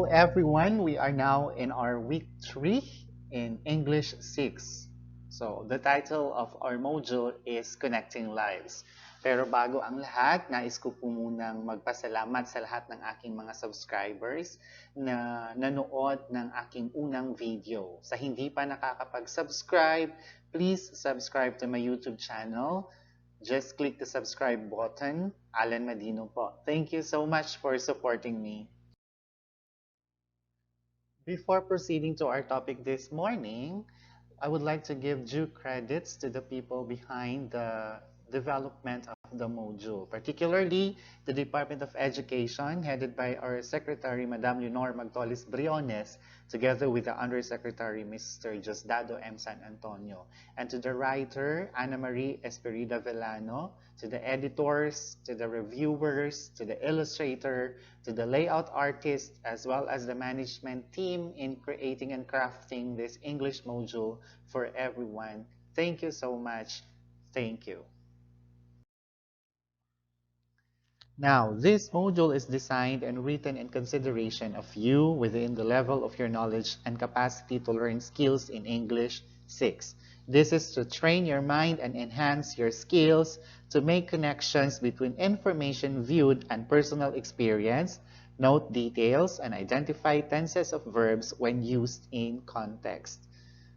everyone, we are now in our week 3 in English 6. So the title of our module is Connecting Lives. Pero bago ang lahat, nais ko po munang magpasalamat sa lahat ng aking mga subscribers na nanood ng aking unang video. Sa hindi pa nakakapag-subscribe, please subscribe to my YouTube channel. Just click the subscribe button. Alan Madino po. Thank you so much for supporting me. Before proceeding to our topic this morning, I would like to give due credits to the people behind the development of the module, particularly the Department of Education, headed by our Secretary, Madam Leonor Magtolis Briones, together with the Undersecretary, Mr. Diosdado M. San Antonio, and to the writer, Ana Marie Esperida Villano, to the editors, to the reviewers, to the illustrator, to the layout artist, as well as the management team in creating and crafting this English module for everyone. Thank you so much. Thank you. Now, this module is designed and written in consideration of you within the level of your knowledge and capacity to learn skills in English 6. This is to train your mind and enhance your skills to make connections between information viewed and personal experience, note details, and identify tenses of verbs when used in context.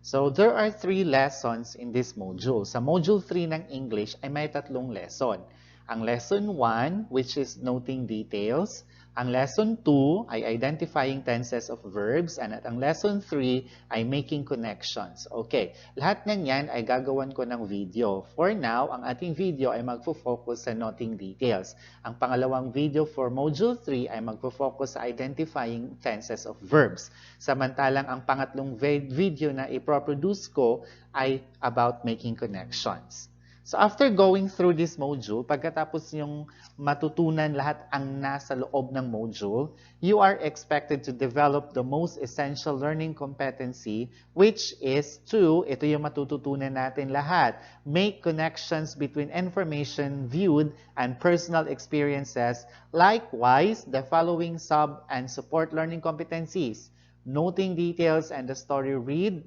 So, there are 3 lessons in this module. Sa module 3 ng English ay may 3 lesson. Ang lesson 1, which is noting details. Ang lesson 2 ay identifying tenses of verbs. And at ang lesson 3 ay making connections. Okay, lahat ng yan ay gagawan ko ng video. For now, ang ating video ay magfo-focus sa noting details. Ang pangalawang video for module 3 ay magfo-focus sa identifying tenses of verbs. Samantalang ang pangatlong video na iproproduce ko ay about making connections. So after going through this module, pagkatapos yung matutunan lahat ang nasa loob ng module, you are expected to develop the most essential learning competency, which is ito yung matututunan natin lahat, make connections between information viewed and personal experiences. Likewise, the following sub and support learning competencies, noting details and the story read,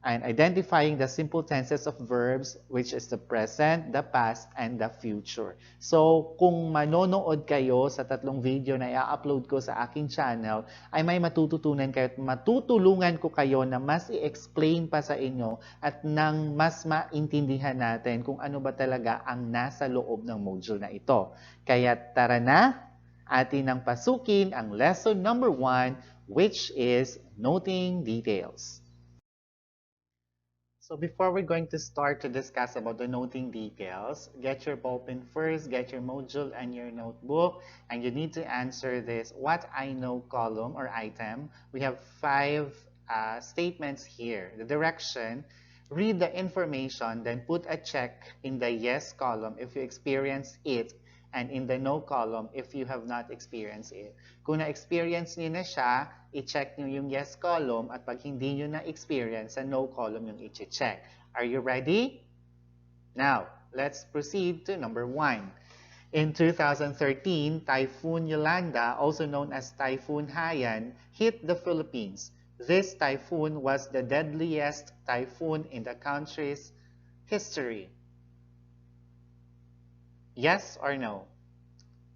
and identifying the simple tenses of verbs, which is the present, the past, and the future. So, kung manonood kayo sa 3 video na i-upload ko sa aking channel, ay may matututunan kayo at matutulungan ko kayo na mas i-explain pa sa inyo at nang mas maintindihan natin kung ano ba talaga ang nasa loob ng module na ito. Kaya tara na, atin ang pasukin ang lesson number 1, which is noting details. So before we're going to start to discuss about the noting details, get your ballpen first, get your module and your notebook, and you need to answer this what I know column or item. We have 5 statements here. The direction, read the information, then put a check in the yes column if you experience it, and in the no column if you have not experienced it. Kung na-experience niyo na siya, i-check niyo yung yes column at pag hindi niyo na-experience, sa no column yung i-check. Are you ready? Now, let's proceed to number 1. In 2013, Typhoon Yolanda, also known as Typhoon Haiyan, hit the Philippines. This typhoon was the deadliest typhoon in the country's history. Yes or no?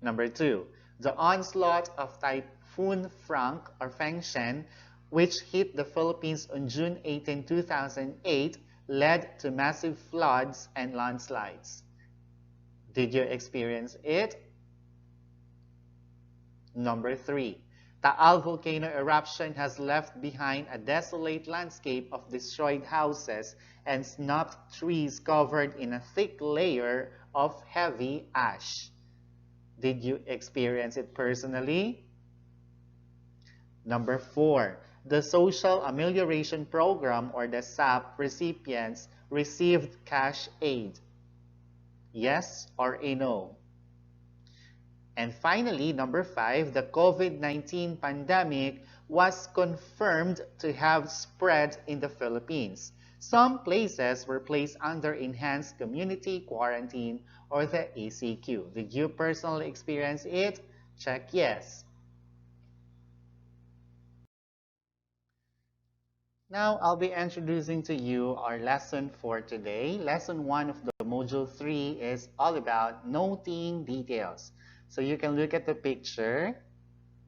Number 2, the onslaught of Typhoon Frank or Fengshen, which hit the Philippines on June 18, 2008, led to massive floods and landslides. Did you experience it? Number 3, Taal volcano eruption has left behind a desolate landscape of destroyed houses and snuffed trees covered in a thick layer of heavy ash. Did you experience it personally? Number 4, the Social Amelioration Program or the SAP recipients received cash aid. Yes or a no? And finally, number 5, the COVID-19 pandemic was confirmed to have spread in the Philippines. Some places were placed under enhanced community quarantine or the ECQ. Did you personally experience it? Check yes. Now, I'll be introducing to you our lesson for today. Lesson 1 of the Module 3 is all about noting details. So you can look at the picture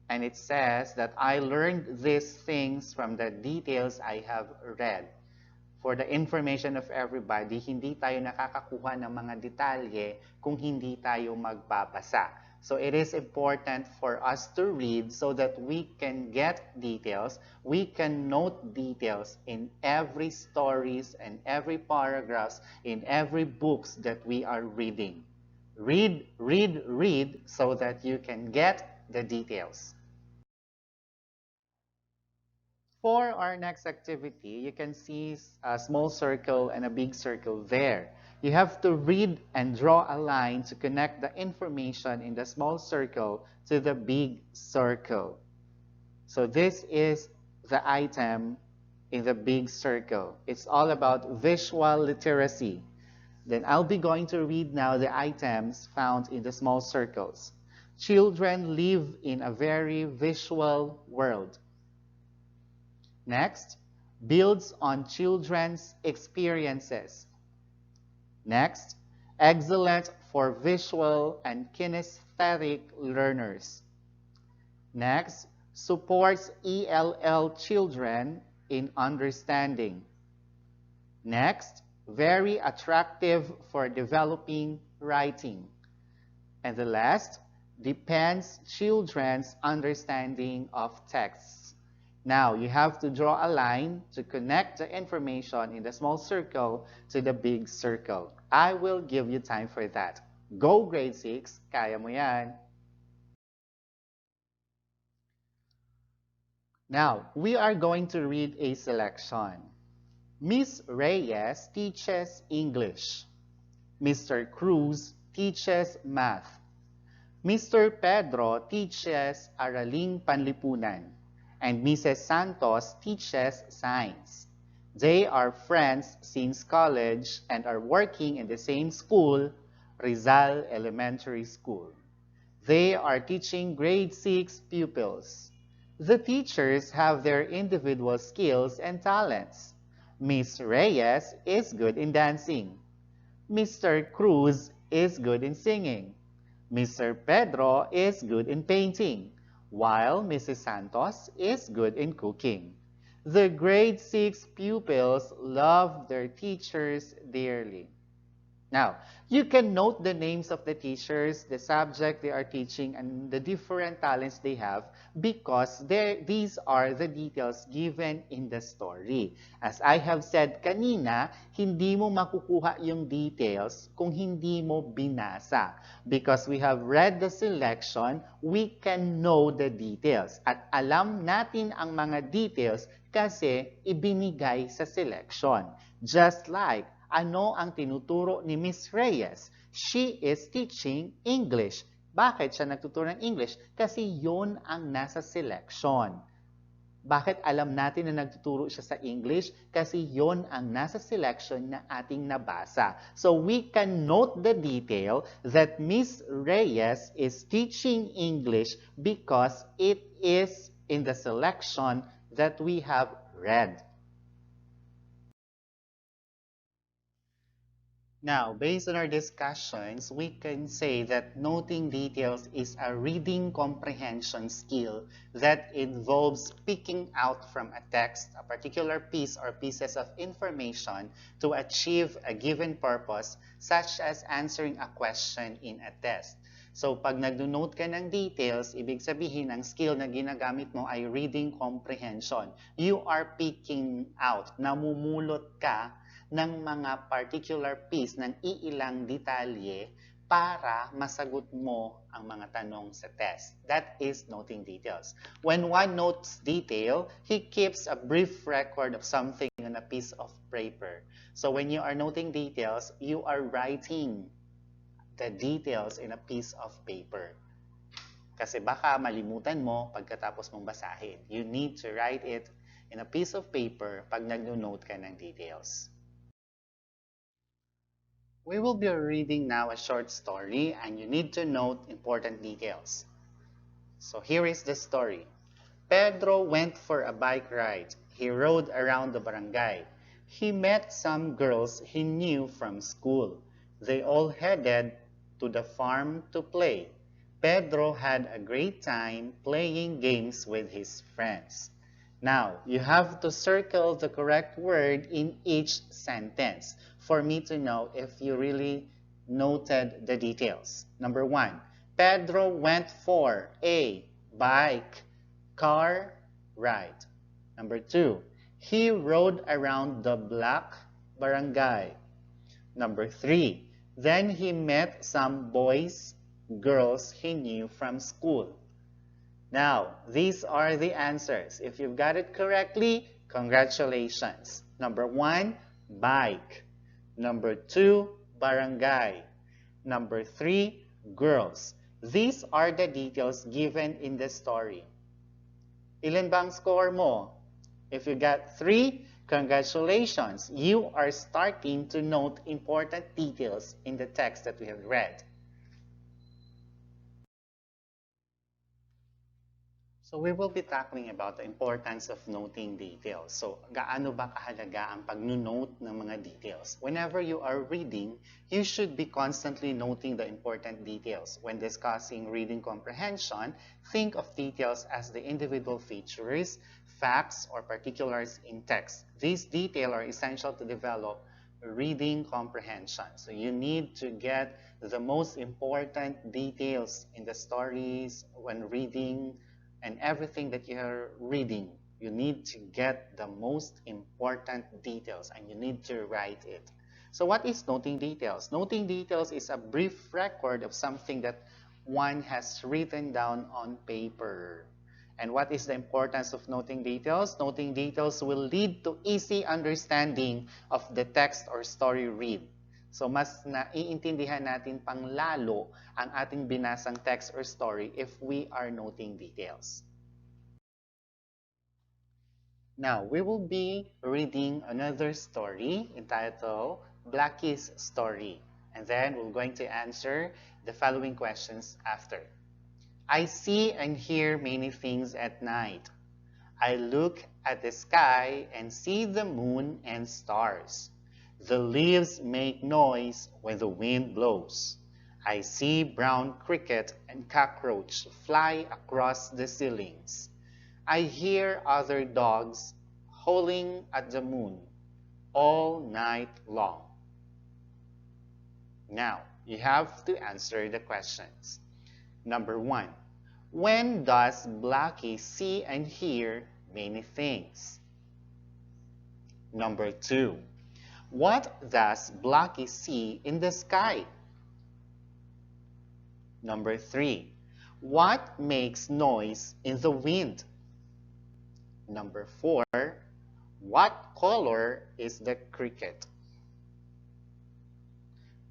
and it says that I learned these things from the details I have read. For the information of everybody, hindi tayo nakakakuha ng mga detalye kung hindi tayo magbabasa. So it is important for us to read so that we can get details, we can note details in every stories and every paragraphs, in every books that we are reading. Read, read, read so that you can get the details. For our next activity, you can see a small circle and a big circle there. You have to read and draw a line to connect the information in the small circle to the big circle. So this is the item in the big circle. It's all about visual literacy. Then I'll be going to read now the items found in the small circles. Children live in a very visual world. Next, builds on children's experiences. Next, excellent for visual and kinesthetic learners. Next, supports ELL children in understanding. Next, very attractive for developing writing. And the last, depends children's understanding of texts. Now, you have to draw a line to connect the information in the small circle to the big circle. I will give you time for that. Go grade 6, kaya mo yan. Now, we are going to read a selection. Miss Reyes teaches English. Mr. Cruz teaches math. Mr. Pedro teaches Araling Panlipunan. And Mrs. Santos teaches science. They are friends since college and are working in the same school, Rizal Elementary School. They are teaching grade 6 pupils. The teachers have their individual skills and talents. Miss Reyes is good in dancing. Mr. Cruz is good in singing. Mr. Pedro is good in painting, while Mrs. Santos is good in cooking. The grade 6 pupils love their teachers dearly. Now, you can note the names of the teachers, the subject they are teaching, and the different talents they have because these are the details given in the story. As I have said kanina, hindi mo makukuha yung details kung hindi mo binasa. Because we have read the selection, we can know the details. At alam natin ang mga details kasi ibinigay sa selection. Just like ano ang tinuturo ni Miss Reyes? She is teaching English. Bakit siya nagtuturo ng English? Kasi yon ang nasa selection. Bakit alam natin na nagtuturo siya sa English? Kasi yon ang nasa selection na ating nabasa. So we can note the detail that Miss Reyes is teaching English because it is in the selection that we have read. Now, based on our discussions, we can say that noting details is a reading comprehension skill that involves picking out from a text a particular piece or pieces of information to achieve a given purpose, such as answering a question in a test. So, pag nag-note ka ng details, ibig sabihin ang skill na ginagamit mo ay reading comprehension. You are picking out, namumulot ka ng mga particular piece ng iilang detalye para masagot mo ang mga tanong sa test. That is noting details. When one notes detail, he keeps a brief record of something on a piece of paper. So when you are noting details, you are writing the details in a piece of paper. Kasi baka malimutan mo pagkatapos mong basahin. You need to write it in a piece of paper pag nag-note ka ng details. We will be reading now a short story and you need to note important details. So here is the story. Pedro went for a bike ride. he rode around the barangay. He met some girls he knew from school. They all headed to the farm to play. Pedro had a great time playing games with his friends. Now, you have to circle the correct word in each sentence for me to know if you really noted the details. Number one, Pedro went for a bike, car, ride. Number two, he rode around the black barangay. Number three, then he met some boys, girls he knew from school. Now, these are the answers. If you've got it correctly, congratulations. Number one, bike. Number two, barangay. Number three, girls. These are the details given in the story. Ilan bang score mo? If you got 3, congratulations. You are starting to note important details in the text that we have read. So we will be tackling about the importance of noting details. So gaano ba kahalaga ang pag-note ng mga details? Whenever you are reading, you should be constantly noting the important details. When discussing reading comprehension, think of details as the individual features, facts, or particulars in text. These details are essential to develop reading comprehension. So you need to get the most important details in the stories when reading and everything that you're reading. You need to get the most important details and you need to write it. So what is noting details? Noting details is a brief record of something that one has written down on paper. And what is the importance of noting details? Noting details will lead to easy understanding of the text or story read. So mas naiintindihan natin pang lalo ang ating binasang text or story if we are noting details. Now, we will be reading another story entitled Blackie's Story. And then we're going to answer the following questions after. I see and hear many things at night. I look at the sky and see the moon and stars. The leaves make noise when the wind blows. I see brown cricket and cockroach fly across the ceilings. I hear other dogs howling at the moon all night long. Now, you have to answer the questions. Number 1. When does Blackie see and hear many things? Number 2. What does Blackie see in the sky? Number 3. What makes noise in the wind? Number 4. What color is the cricket?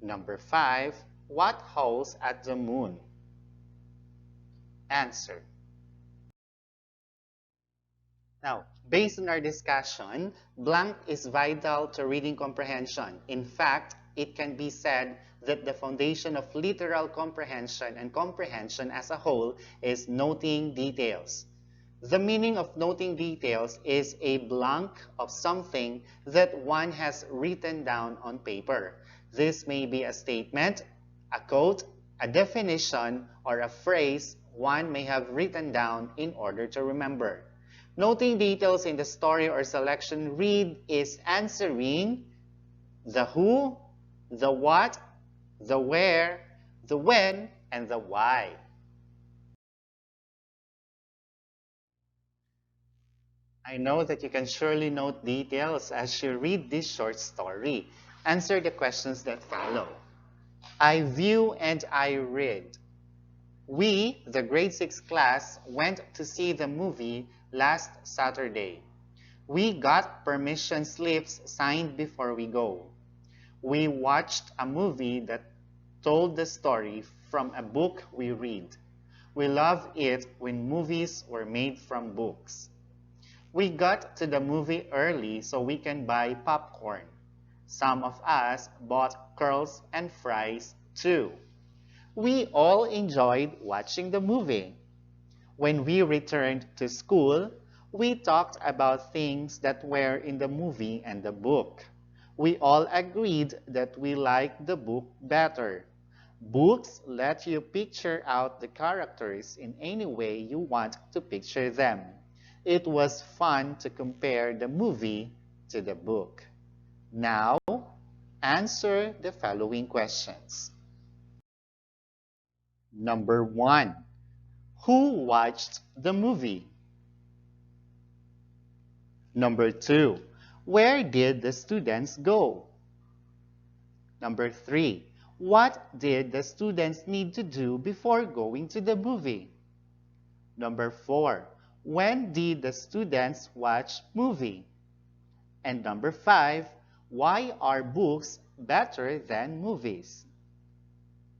Number 5. What howls at the moon? Answer. Now, based on our discussion, blank is vital to reading comprehension. In fact, it can be said that the foundation of literal comprehension and comprehension as a whole is noting details. The meaning of noting details is a blank of something that one has written down on paper. This may be a statement, a quote, a definition, or a phrase one may have written down in order to remember. Noting details in the story or selection read is answering the who, the what, the where, the when, and the why. I know that you can surely note details as you read this short story. Answer the questions that follow. I view and I read. We, the grade 6 class, went to see the movie last Saturday. We got permission slips signed before we go. We watched a movie that told the story from a book we read. We love it when movies were made from books. We got to the movie early so we can buy popcorn. Some of us bought curls and fries too. We all enjoyed watching the movie. When we returned to school, We talked about things that were in the movie and the book. We all agreed that we liked the book better. Books let you picture out the characters in any way you want to picture them. It was fun to compare the movie to the book. Now, answer the following questions. Number 1. Who watched the movie? Number 2. Where did the students go? Number 3. What did the students need to do before going to the movie? Number 4. When did the students watch movie? And number 5. Why are books better than movies?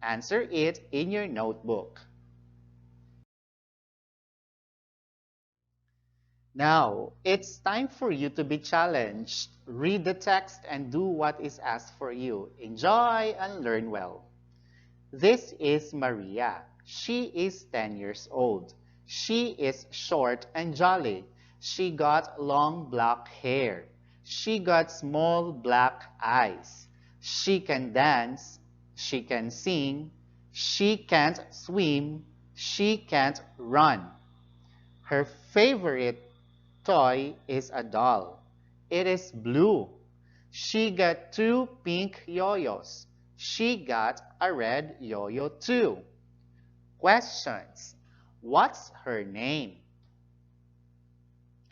Answer it in your notebook. Now, it's time for you to be challenged. Read the text and do what is asked for you. Enjoy and learn well. This is Maria. She is 10 years old. She is short and jolly. She got long black hair. She got small black eyes. She can dance. She can sing. She can't swim. She can't run. Her favorite toy is a doll. It is blue. She got 2 pink yo-yos. She got a red yo-yo too. Questions. What's her name?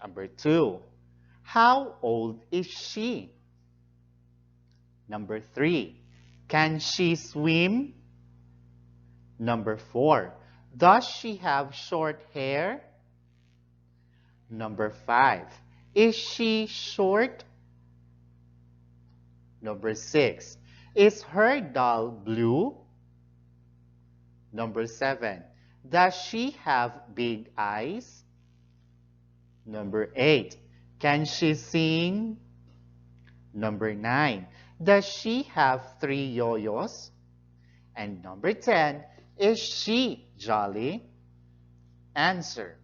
Number 2. How old is she? Number 3. Can she swim? Number 4. Does she have short hair? Number 5. Is she short? Number 6. Is her doll blue? Number 7. Does she have big eyes? Number 8. Can she sing? Number 9. Does she have 3 yo-yos? And number 10. Is she jolly? Answer.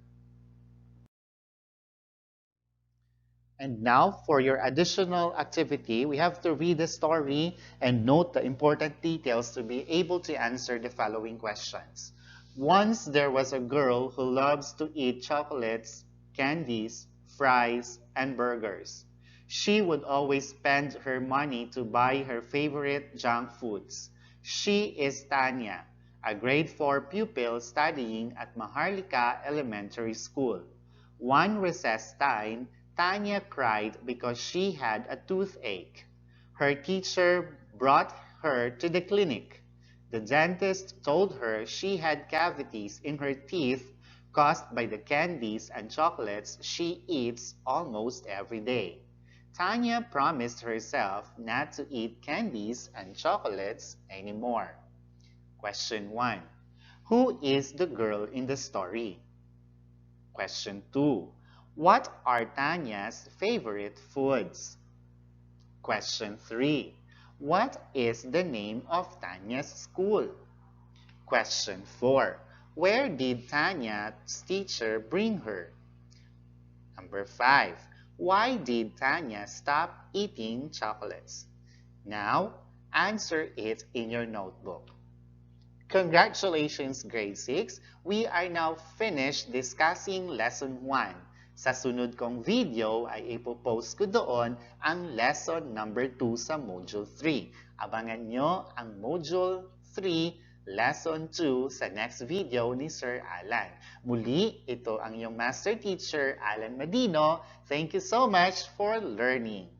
And now for your additional activity, we have to read the story and note the important details to be able to answer the following questions. Once there was a girl who loves to eat chocolates, candies, fries, and burgers. She would always spend her money to buy her favorite junk foods. She is Tanya, a grade 4 pupil studying at Maharlika Elementary School. One recess time, Tanya cried because she had a toothache. Her teacher brought her to the clinic. The dentist told her she had cavities in her teeth caused by the candies and chocolates she eats almost every day. Tanya promised herself not to eat candies and chocolates anymore. Question 1. Who is the girl in the story? Question 2. What are Tanya's favorite foods? Question 3. What is the name of Tanya's school? Question 4. Where did Tanya's teacher bring her? Number 5. Why did Tanya stop eating chocolates? Now, answer it in your notebook. Congratulations, Grade 6! We are now finished discussing Lesson 1. Sa sunod kong video ay ipopost ko doon ang Lesson number 2 sa Module 3. Abangan nyo ang Module 3, Lesson 2 sa next video ni Sir Alan. Muli, ito ang iyong Master Teacher, Alan Madino. Thank you so much for learning.